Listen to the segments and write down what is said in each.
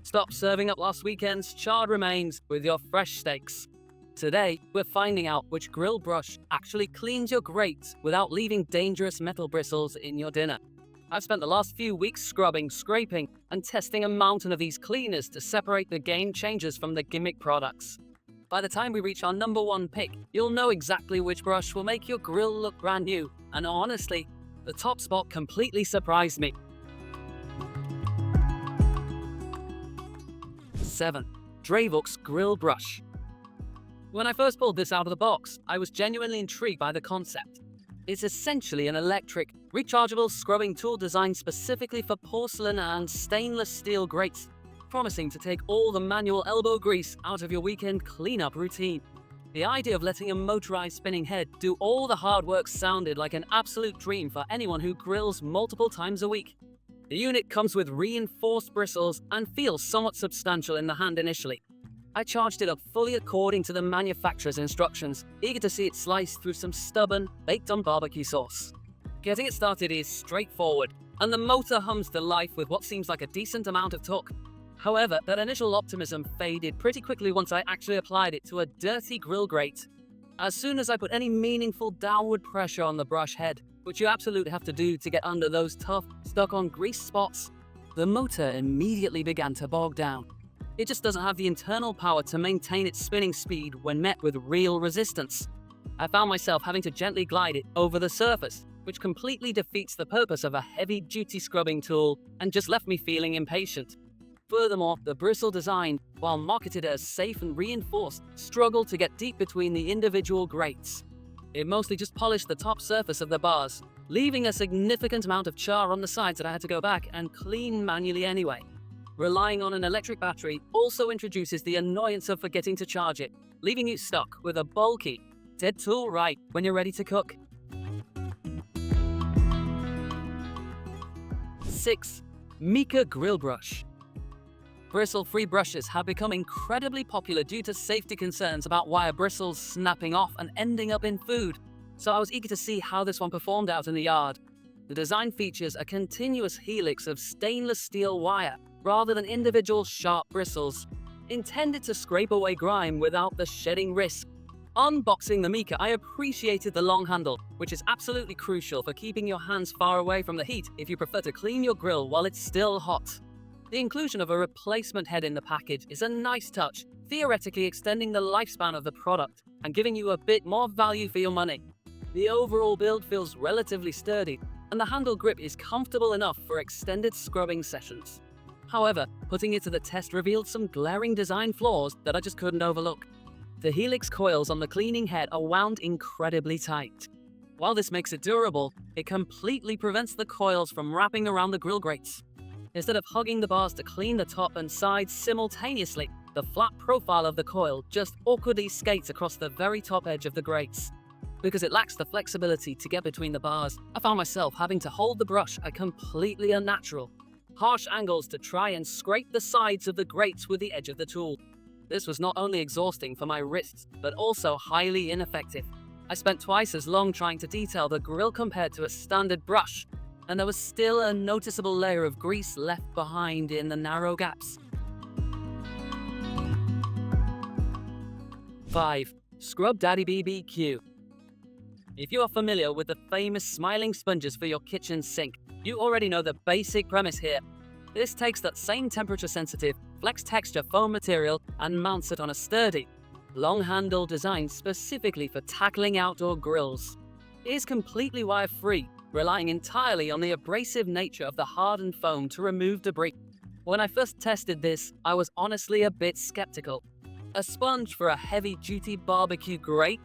Stop serving up last weekend's charred remains with your fresh steaks. Today, we're finding out which grill brush actually cleans your grates without leaving dangerous metal bristles in your dinner. I've spent the last few weeks scrubbing, scraping, and testing a mountain of these cleaners to separate the game changers from the gimmick products. By the time we reach our number one pick, you'll know exactly which brush will make your grill look brand new, and honestly, the top spot completely surprised me. 7. Drayvorx Grill Brush. When I first pulled this out of the box, I was genuinely intrigued by the concept. It's essentially an electric, rechargeable scrubbing tool designed specifically for porcelain and stainless steel grates, promising to take all the manual elbow grease out of your weekend cleanup routine. The idea of letting a motorized spinning head do all the hard work sounded like an absolute dream for anyone who grills multiple times a week. The unit comes with reinforced bristles and feels somewhat substantial in the hand initially. I charged it up fully according to the manufacturer's instructions, eager to see it sliced through some stubborn, baked-on barbecue sauce. Getting it started is straightforward, and the motor hums to life with what seems like a decent amount of torque. However, that initial optimism faded pretty quickly once I actually applied it to a dirty grill grate. As soon as I put any meaningful downward pressure on the brush head, which you absolutely have to do to get under those tough, stuck-on grease spots, the motor immediately began to bog down. It just doesn't have the internal power to maintain its spinning speed when met with real resistance. I found myself having to gently glide it over the surface, which completely defeats the purpose of a heavy-duty scrubbing tool and just left me feeling impatient. Furthermore, the bristle design, while marketed as safe and reinforced, struggled to get deep between the individual grates. It mostly just polished the top surface of the bars, leaving a significant amount of char on the sides that I had to go back and clean manually anyway. Relying on an electric battery also introduces the annoyance of forgetting to charge it, leaving you stuck with a bulky, dead tool right when you're ready to cook. 6. MEKER Grill Brush. Bristle-free brushes have become incredibly popular due to safety concerns about wire bristles snapping off and ending up in food, so I was eager to see how this one performed out in the yard. The design features a continuous helix of stainless steel wire, rather than individual sharp bristles, intended to scrape away grime without the shedding risk. Unboxing the MEKER, I appreciated the long handle, which is absolutely crucial for keeping your hands far away from the heat if you prefer to clean your grill while it's still hot. The inclusion of a replacement head in the package is a nice touch, theoretically extending the lifespan of the product and giving you a bit more value for your money. The overall build feels relatively sturdy, and the handle grip is comfortable enough for extended scrubbing sessions. However, putting it to the test revealed some glaring design flaws that I just couldn't overlook. The helix coils on the cleaning head are wound incredibly tight. While this makes it durable, it completely prevents the coils from wrapping around the grill grates. Instead of hugging the bars to clean the top and sides simultaneously, the flat profile of the coil just awkwardly skates across the very top edge of the grates. Because it lacks the flexibility to get between the bars, I found myself having to hold the brush at completely unnatural, harsh angles to try and scrape the sides of the grates with the edge of the tool. This was not only exhausting for my wrists, but also highly ineffective. I spent twice as long trying to detail the grill compared to a standard brush, and there was still a noticeable layer of grease left behind in the narrow gaps. 5. Scrub Daddy BBQ. If you are familiar with the famous smiling sponges for your kitchen sink, you already know the basic premise here. This takes that same temperature-sensitive, flex-texture foam material and mounts it on a sturdy, long handle designed specifically for tackling outdoor grills. It is completely wire-free, relying entirely on the abrasive nature of the hardened foam to remove debris. When I first tested this, I was honestly a bit skeptical. A sponge for a heavy-duty barbecue grate?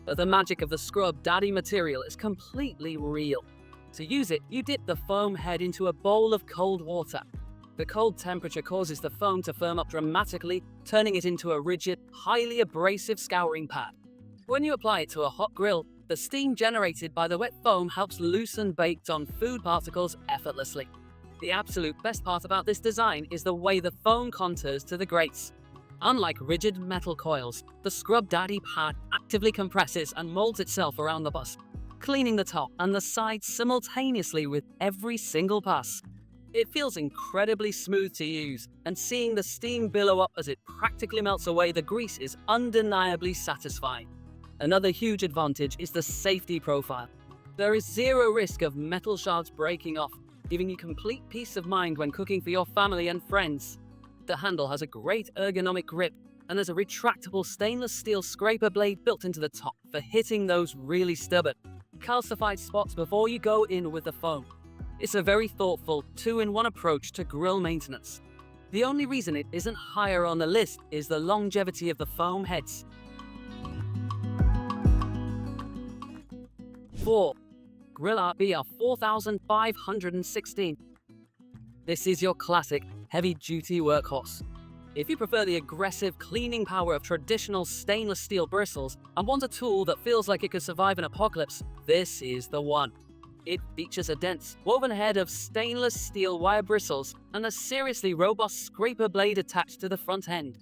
But the magic of the Scrub Daddy material is completely real. To use it, you dip the foam head into a bowl of cold water. The cold temperature causes the foam to firm up dramatically, turning it into a rigid, highly abrasive scouring pad. When you apply it to a hot grill, the steam generated by the wet foam helps loosen baked-on food particles effortlessly. The absolute best part about this design is the way the foam contours to the grates. Unlike rigid metal coils, the Scrub Daddy pad actively compresses and molds itself around the bus, cleaning the top and the sides simultaneously with every single pass. It feels incredibly smooth to use, and seeing the steam billow up as it practically melts away the grease is undeniably satisfying. Another huge advantage is the safety profile. There is zero risk of metal shards breaking off, giving you complete peace of mind when cooking for your family and friends. The handle has a great ergonomic grip, and there's a retractable stainless steel scraper blade built into the top for hitting those really stubborn, calcified spots before you go in with the foam. It's a very thoughtful, two-in-one approach to grill maintenance. The only reason it isn't higher on the list is the longevity of the foam heads. 4. GRILLART BR4516. This is your classic, heavy-duty workhorse. If you prefer the aggressive cleaning power of traditional stainless steel bristles and want a tool that feels like it could survive an apocalypse, this is the one. It features a dense, woven head of stainless steel wire bristles and a seriously robust scraper blade attached to the front end.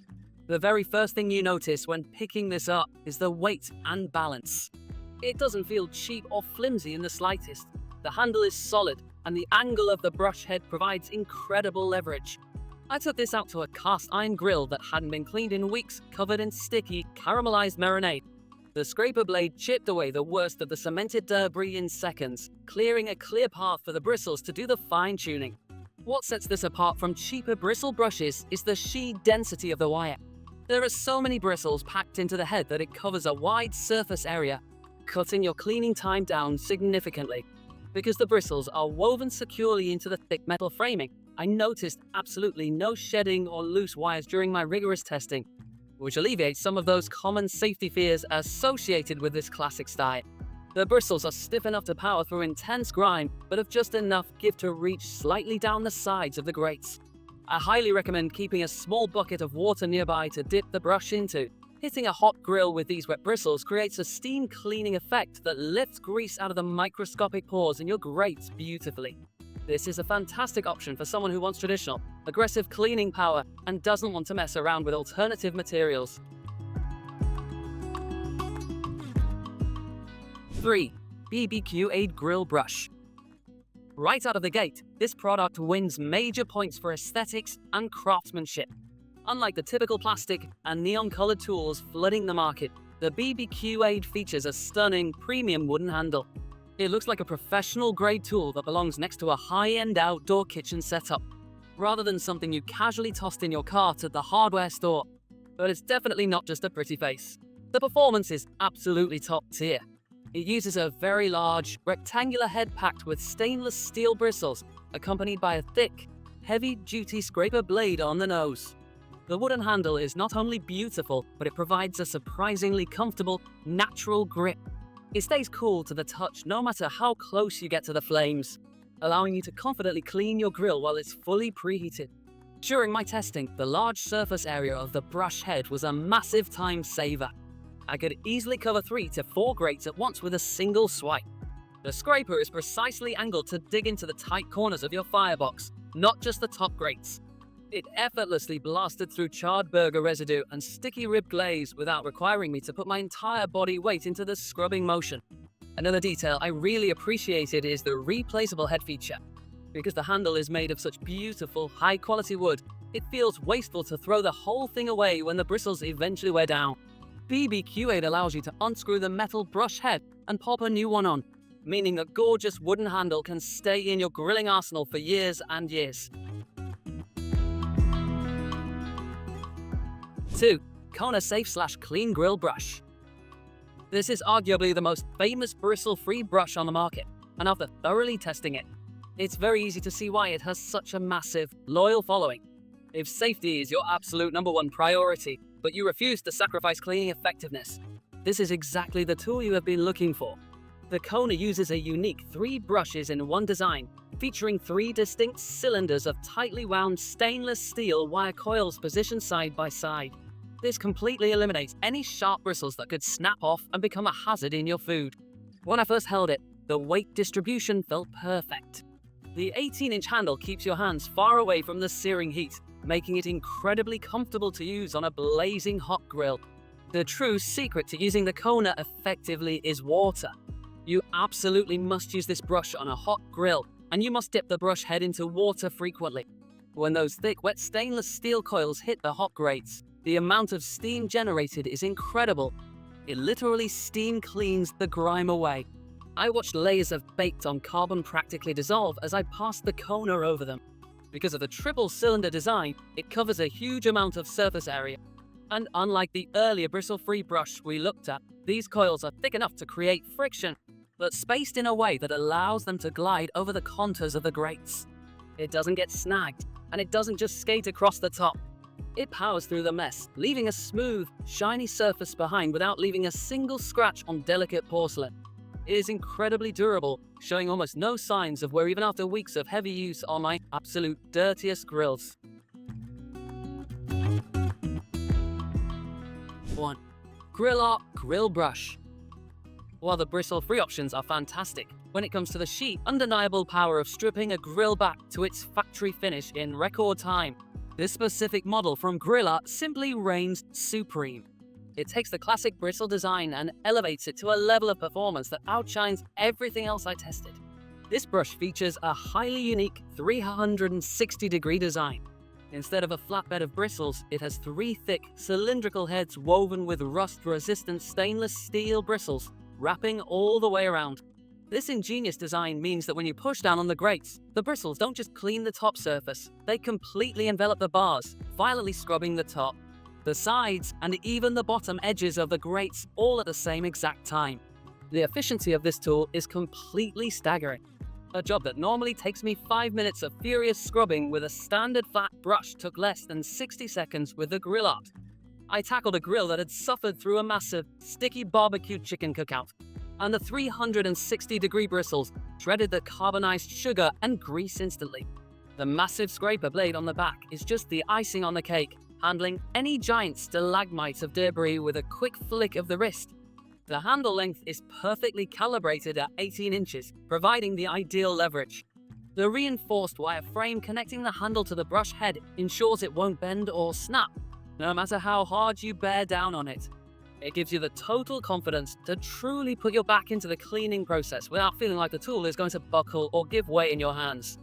The very first thing you notice when picking this up is the weight and balance. It doesn't feel cheap or flimsy in the slightest. The handle is solid, and the angle of the brush head provides incredible leverage. I took this out to a cast iron grill that hadn't been cleaned in weeks, covered in sticky, caramelized marinade. The scraper blade chipped away the worst of the cemented debris in seconds, clearing a clear path for the bristles to do the fine-tuning. What sets this apart from cheaper bristle brushes is the sheer density of the wire. There are so many bristles packed into the head that it covers a wide surface area, cutting your cleaning time down significantly. Because the bristles are woven securely into the thick metal framing, I noticed absolutely no shedding or loose wires during my rigorous testing, which alleviates some of those common safety fears associated with this classic style. The bristles are stiff enough to power through intense grime, but have just enough give to reach slightly down the sides of the grates. I highly recommend keeping a small bucket of water nearby to dip the brush into. Hitting a hot grill with these wet bristles creates a steam cleaning effect that lifts grease out of the microscopic pores in your grates beautifully. This is a fantastic option for someone who wants traditional, aggressive cleaning power and doesn't want to mess around with alternative materials. 3. BBQ-Aid Grill Brush. Right out of the gate, this product wins major points for aesthetics and craftsmanship. Unlike the typical plastic and neon-colored tools flooding the market, the BBQ-Aid features a stunning, premium wooden handle. It looks like a professional-grade tool that belongs next to a high-end outdoor kitchen setup, rather than something you casually tossed in your cart at the hardware store. But it's definitely not just a pretty face. The performance is absolutely top-tier. It uses a very large, rectangular head packed with stainless steel bristles, accompanied by a thick, heavy-duty scraper blade on the nose. The wooden handle is not only beautiful, but it provides a surprisingly comfortable, natural grip. It stays cool to the touch no matter how close you get to the flames, allowing you to confidently clean your grill while it's fully preheated. During my testing, the large surface area of the brush head was a massive time saver. I could easily cover 3 to 4 grates at once with a single swipe. The scraper is precisely angled to dig into the tight corners of your firebox, not just the top grates. It effortlessly blasted through charred burger residue and sticky rib glaze without requiring me to put my entire body weight into the scrubbing motion. Another detail I really appreciated is the replaceable head feature. Because the handle is made of such beautiful, high-quality wood, it feels wasteful to throw the whole thing away when the bristles eventually wear down. BBQ-Aid allows you to unscrew the metal brush head and pop a new one on, meaning a gorgeous wooden handle can stay in your grilling arsenal for years and years. 2. Kona Safe/Clean Grill Brush. This is arguably the most famous bristle-free brush on the market, and after thoroughly testing it, it's very easy to see why it has such a massive, loyal following. If safety is your absolute #1 priority, but you refuse to sacrifice cleaning effectiveness, this is exactly the tool you have been looking for. The Kona uses a unique 3 brushes in one design, featuring 3 distinct cylinders of tightly wound stainless steel wire coils positioned side by side. This completely eliminates any sharp bristles that could snap off and become a hazard in your food. When I first held it, the weight distribution felt perfect. The 18-inch handle keeps your hands far away from the searing heat, making it incredibly comfortable to use on a blazing hot grill. The true secret to using the Kona effectively is water. You absolutely must use this brush on a hot grill, and you must dip the brush head into water frequently. When those thick, wet stainless steel coils hit the hot grates, the amount of steam generated is incredible. It literally steam cleans the grime away. I watched layers of baked on carbon practically dissolve as I passed the Kona over them. Because of the triple cylinder design, it covers a huge amount of surface area. And unlike the earlier bristle-free brush we looked at, these coils are thick enough to create friction, but spaced in a way that allows them to glide over the contours of the grates. It doesn't get snagged, and it doesn't just skate across the top. It powers through the mess, leaving a smooth, shiny surface behind without leaving a single scratch on delicate porcelain. It is incredibly durable, showing almost no signs of wear even after weeks of heavy use on my absolute dirtiest grills. 1. GRILLART Grill Brush. While the bristle-free options are fantastic, when it comes to the sheer, undeniable power of stripping a grill back to its factory finish in record time, this specific model from GRILLART simply reigns supreme. It takes the classic bristle design and elevates it to a level of performance that outshines everything else I tested. This brush features a highly unique 360-degree design. Instead of a flat bed of bristles, it has 3 thick, cylindrical heads woven with rust-resistant stainless steel bristles, wrapping all the way around. This ingenious design means that when you push down on the grates, the bristles don't just clean the top surface, they completely envelop the bars, violently scrubbing the top, the sides, and even the bottom edges of the grates all at the same exact time. The efficiency of this tool is completely staggering. A job that normally takes me 5 minutes of furious scrubbing with a standard flat brush took less than 60 seconds with the GRILLART. I tackled a grill that had suffered through a massive, sticky barbecue chicken cookout, and the 360-degree bristles shredded the carbonized sugar and grease instantly. The massive scraper blade on the back is just the icing on the cake, handling any giant stalagmites of debris with a quick flick of the wrist. The handle length is perfectly calibrated at 18 inches, providing the ideal leverage. The reinforced wire frame connecting the handle to the brush head ensures it won't bend or snap, no matter how hard you bear down on it. It gives you the total confidence to truly put your back into the cleaning process without feeling like the tool is going to buckle or give way in your hands.